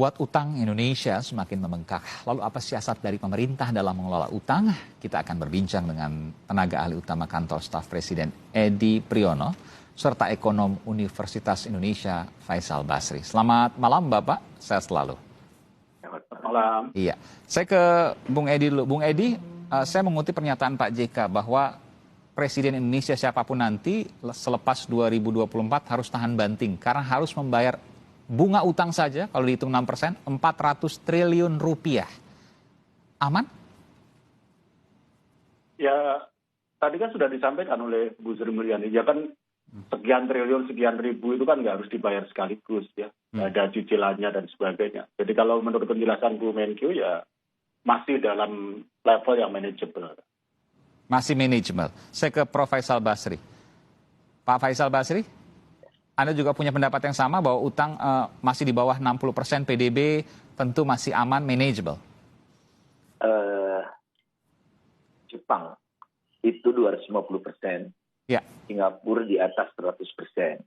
Buat utang Indonesia semakin membengkak. Lalu apa siasat dari pemerintah dalam mengelola utang? Kita akan berbincang dengan tenaga ahli utama kantor staf Presiden Edi Priyono, serta ekonom Universitas Indonesia Faisal Basri. Selamat malam Bapak, sehat selalu. Selamat malam. Iya, saya ke Bung Edi dulu. Bung Edi, saya mengutip pernyataan Pak JK bahwa Presiden Indonesia siapapun nanti selepas 2024 harus tahan banting karena harus membayar bunga utang saja, kalau dihitung 6%, 400 triliun rupiah. Aman? Ya, tadi kan sudah disampaikan oleh Bu Sri Mulyani, ya kan sekian triliun, sekian ribu itu kan nggak harus dibayar sekaligus ya. Ada cicilannya dan sebagainya. Jadi kalau menurut penjelasan Bu Menkyu ya masih dalam level yang manageable. Masih manageable. Saya ke Prof. Faisal Basri. Pak Faisal Basri, Anda juga punya pendapat yang sama bahwa utang masih di bawah 60% PDB, tentu masih aman, manageable? Jepang itu 250%, ya. Singapura di atas 100%.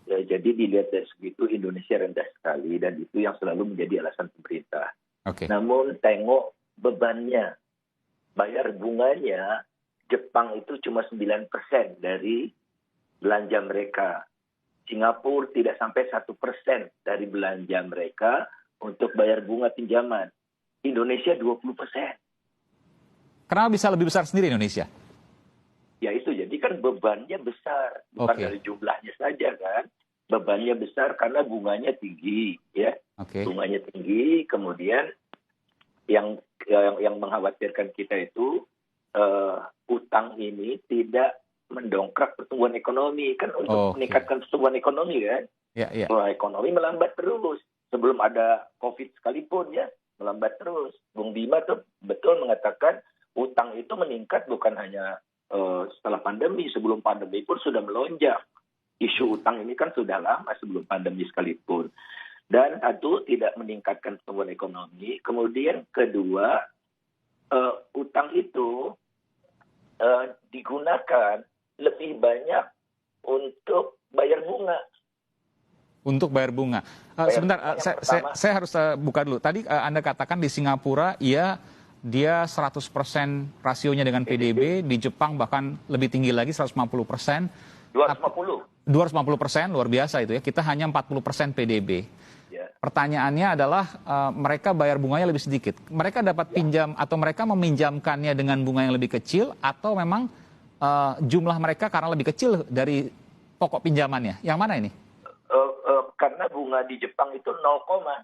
Ya, jadi dilihat dari segitu Indonesia rendah sekali dan itu yang selalu menjadi alasan pemerintah. Okay. Namun tengok bebannya, bayar bunganya Jepang itu cuma 9% dari belanja mereka. Singapura tidak sampai 1% dari belanja mereka untuk bayar bunga pinjaman. Indonesia 20%. Kenapa bisa lebih besar sendiri Indonesia? Ya itu, jadi kan bebannya besar. Bukan dari jumlahnya saja kan. Bebannya besar karena bunganya tinggi. Ya. Bunganya tinggi, kemudian yang mengkhawatirkan kita itu utang ini tidak mendongkrak pertumbuhan ekonomi kan untuk meningkatkan pertumbuhan ekonomi kan. Pertumbuhan ekonomi melambat terus sebelum ada COVID sekalipun ya melambat terus. Bung Bima tuh betul mengatakan utang itu meningkat bukan hanya setelah pandemi, sebelum pandemi pun sudah melonjak. Isu utang ini kan sudah lama sebelum pandemi sekalipun dan satu tidak meningkatkan pertumbuhan ekonomi. Kemudian kedua utang itu digunakan lebih banyak untuk bayar bunga. Untuk bayar bunga. Sebentar, saya harus buka dulu. Tadi Anda katakan di Singapura, dia 100% rasionya dengan PDB, di Jepang bahkan lebih tinggi lagi, 150%. 250%, luar biasa itu ya. Kita hanya 40% PDB. Ya. Pertanyaannya adalah mereka bayar bunganya lebih sedikit. Mereka dapat pinjam atau mereka meminjamkannya dengan bunga yang lebih kecil atau memang jumlah mereka karena lebih kecil dari pokok pinjamannya. Yang mana ini? Karena bunga di Jepang itu 0,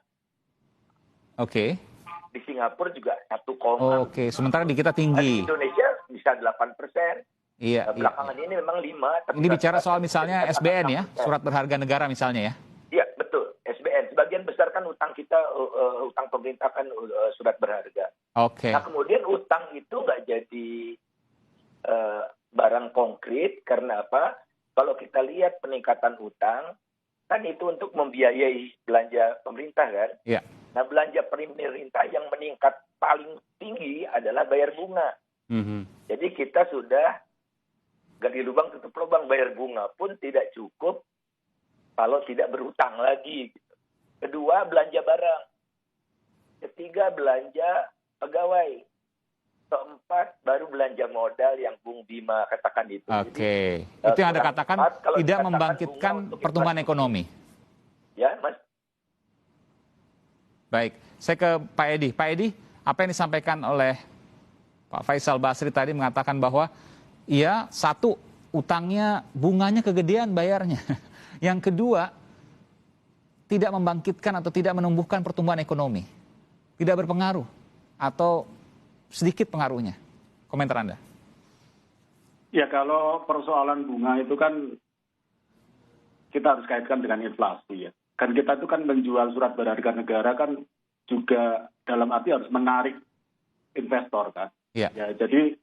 di Singapura juga 1, sementara di kita tinggi. Di Indonesia bisa 8%. Iya. Belakangan ini memang 5. Ini bicara soal misalnya SBN ya, surat berharga negara misalnya ya. Iya, betul. SBN. Sebagian besar kan utang kita, utang pemerintah kan surat berharga. Nah kemudian utang itu nggak jadi barang konkret karena apa? Kalau kita lihat peningkatan utang, kan itu untuk membiayai belanja pemerintah kan? Iya. Nah belanja pemerintah yang meningkat paling tinggi adalah bayar bunga. Jadi kita sudah gali lubang tutup lubang, bayar bunga pun tidak cukup kalau tidak berutang lagi. Kedua, belanja barang. Ketiga, belanja pegawai. Keempat, baru belanja modal yang Bung Bima katakan itu. Jadi, itu yang Anda katakan tidak membangkitkan pertumbuhan ekonomi. Ya, Mas. Baik, saya ke Pak Edi. Pak Edi, apa yang disampaikan oleh Pak Faisal Basri tadi mengatakan bahwa satu, utangnya bunganya kegedean bayarnya. Yang kedua, tidak membangkitkan atau tidak menumbuhkan pertumbuhan ekonomi. Tidak berpengaruh atau sedikit pengaruhnya. Komentar Anda. Ya kalau persoalan bunga itu kan kita harus kaitkan dengan inflasi ya. Kan kita itu kan menjual surat berharga negara kan juga dalam arti harus menarik investor kan. Ya, jadi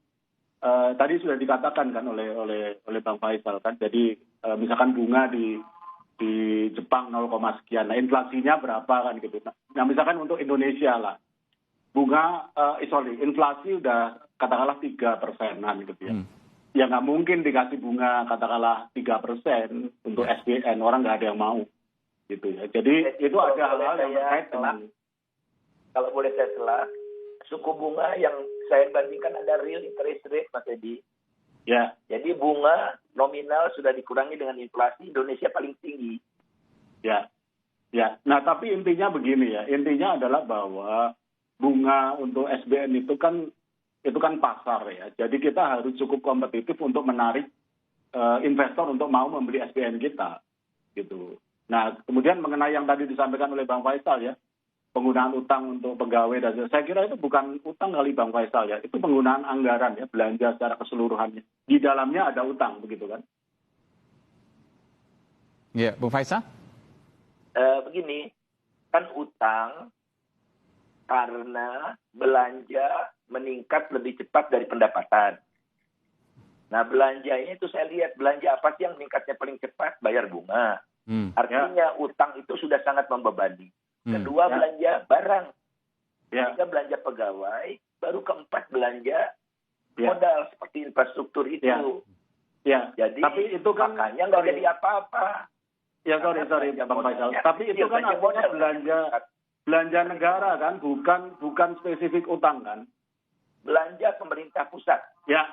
tadi sudah dikatakan kan oleh Bang Faisal kan. Jadi misalkan bunga di Jepang 0, sekian. Nah inflasinya berapa kan gitu. Nah misalkan untuk Indonesia lah. Bunga, inflasi udah katakanlah 3%-an gitu ya. Ya nggak mungkin dikasih bunga katakanlah 3% untuk SBN, orang nggak ada yang mau. gitu ya. Jadi itu ada hal-hal yang terkait dengan, kalau boleh saya telah, suku bunga yang saya bandingkan ada real interest rate, Mas Edi. ya, Jadi bunga nominal sudah dikurangi dengan inflasi, Indonesia paling tinggi. ya, ya. Nah, tapi intinya begini ya, intinya adalah bahwa bunga untuk SBN itu kan pasar ya. Jadi kita harus cukup kompetitif untuk menarik investor untuk mau membeli SBN kita, gitu. Nah, kemudian mengenai yang tadi disampaikan oleh Bang Faisal ya, penggunaan utang untuk pegawai dan saya kira itu bukan utang kali Bang Faisal ya, itu penggunaan anggaran ya, belanja secara keseluruhannya. Di dalamnya ada utang, begitu kan? Ya, Bung Faisal? Begini, kan utang karena belanja meningkat lebih cepat dari pendapatan. Nah, belanjanya itu saya lihat, belanja apa sih yang meningkatnya paling cepat? Bayar bunga. Artinya utang itu sudah sangat membebani. Kedua, belanja barang. Ketiga, belanja pegawai. Baru keempat, belanja modal seperti infrastruktur itu. Jadi, tapi itu kan makanya nggak jadi apa-apa. Ya, sorry Bang Faisal. Tapi itu kan artinya belanja negara kan, bukan spesifik utang kan? Belanja pemerintah pusat. Ya,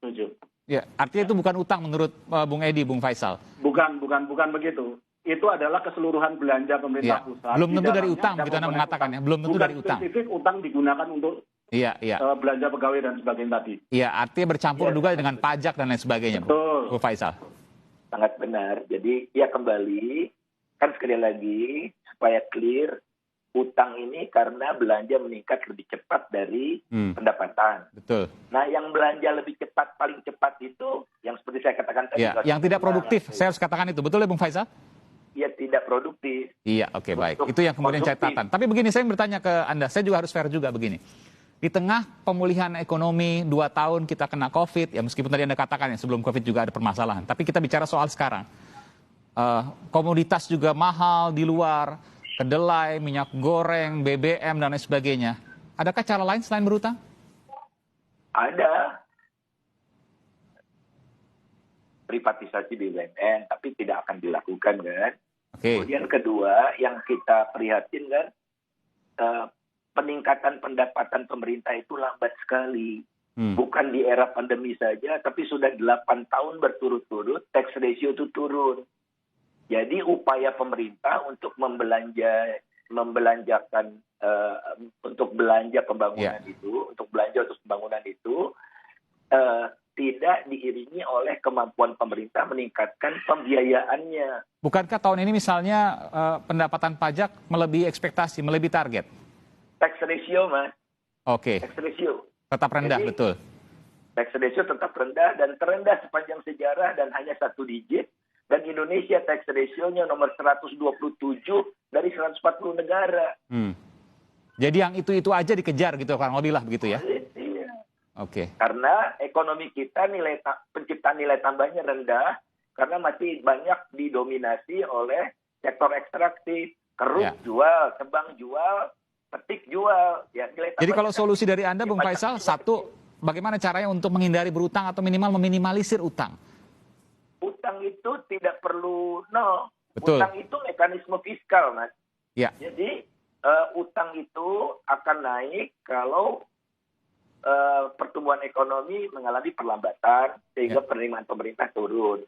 setuju. Ya, artinya itu bukan utang menurut Bung Edi, Bung Faisal. Bukan begitu. Itu adalah keseluruhan belanja pemerintah pusat. Belum tentu dari utang, begitu Anda mengatakan ya. Belum tentu dari utang. Bukan spesifik utang digunakan untuk belanja pegawai dan sebagainya tadi. Iya, artinya bercampur juga dengan pajak dan lain sebagainya, Bung Faisal. Sangat benar. Jadi ya kembali, kan sekali lagi supaya clear, utang ini karena belanja meningkat lebih cepat dari pendapatan. Betul. Nah, yang belanja lebih cepat, paling cepat itu, yang seperti saya katakan tadi. Ya, yang tidak produktif, saya harus katakan itu. Betul ya, Bung Faisal? Ya, tidak produktif. Iya, oke, baik. Itu yang kemudian catatan. Tapi begini, saya bertanya ke Anda, saya juga harus fair juga begini. Di tengah pemulihan ekonomi 2 tahun kita kena COVID, ya meskipun tadi Anda katakan ya sebelum COVID juga ada permasalahan. Tapi kita bicara soal sekarang. Komoditas juga mahal di luar, kedelai, minyak goreng, BBM, dan lain sebagainya. Adakah cara lain selain berutang? Ada. Privatisasi BUMN, tapi tidak akan dilakukan kan. Kemudian kedua, yang kita prihatin kan, peningkatan pendapatan pemerintah itu lambat sekali. Bukan di era pandemi saja, tapi sudah 8 tahun berturut-turut tax ratio itu turun. Jadi upaya pemerintah untuk membelanjakan untuk belanja pembangunan untuk belanja untuk pembangunan itu tidak diiringi oleh kemampuan pemerintah meningkatkan pembiayaannya. Bukankah tahun ini misalnya pendapatan pajak melebihi ekspektasi, melebihi target? Tax ratio, Mas. Oke. Tax ratio. Tetap rendah, jadi, betul. Tax ratio tetap rendah dan terendah sepanjang sejarah dan hanya 1 digit. Dan Indonesia tax ratio-nya nomor 127 dari 140 negara. Jadi yang itu aja dikejar gitu, kurang lebih lah begitu ya? Iya. Oke. Karena ekonomi kita penciptaan nilai tambahnya rendah, karena masih banyak didominasi oleh sektor ekstraktif. Keruk jual, tebang jual, petik jual. Ya, jadi kalau solusi dari Anda, Bung Faisal, satu, bagaimana caranya untuk menghindari berutang atau minimal meminimalisir utang? Utang itu tidak perlu Betul. Utang itu mekanisme fiskal, Mas. Ya. Jadi utang itu akan naik kalau pertumbuhan ekonomi mengalami perlambatan sehingga penerimaan pemerintah turun.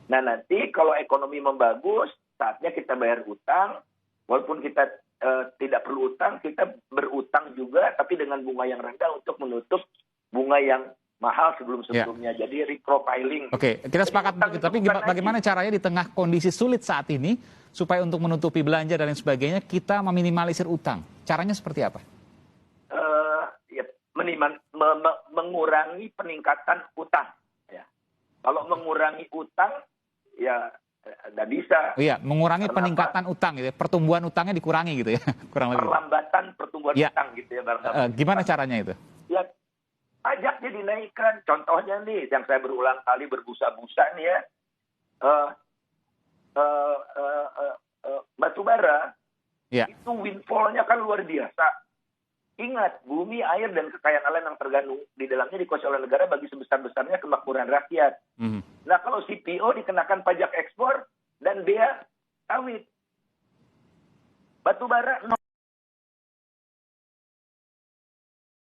Nah, nanti kalau ekonomi membagus, saatnya kita bayar utang. Walaupun kita tidak perlu utang, kita berutang juga, tapi dengan bunga yang rendah untuk menutup bunga yang mahal sebelum-sebelumnya. Jadi reprofiling. Oke, kita sepakat begitu. Tapi bagaimana caranya di tengah kondisi sulit saat ini supaya untuk menutupi belanja dan lain sebagainya kita meminimalisir utang? Caranya seperti apa? Mengurangi peningkatan utang. Ya. Kalau mengurangi utang, ya nggak bisa. Oh iya, mengurangi peningkatan utang gitu ya. Pertumbuhan utangnya dikurangi gitu ya. Kurang lebih. Perlambatan pertumbuhan utang gitu ya. Gimana caranya itu? Ya, pajaknya dinaikkan. Contohnya nih, yang saya berulang kali berbusa-busa nih ya, batu bara, itu windfall-nya kan luar biasa. Ingat, bumi, air, dan kekayaan alam yang tergandung di dalamnya dikuasai oleh negara bagi sebesar-besarnya kemakmuran rakyat. Nah, kalau CPO dikenakan pajak ekspor dan bea sawit, Batu bara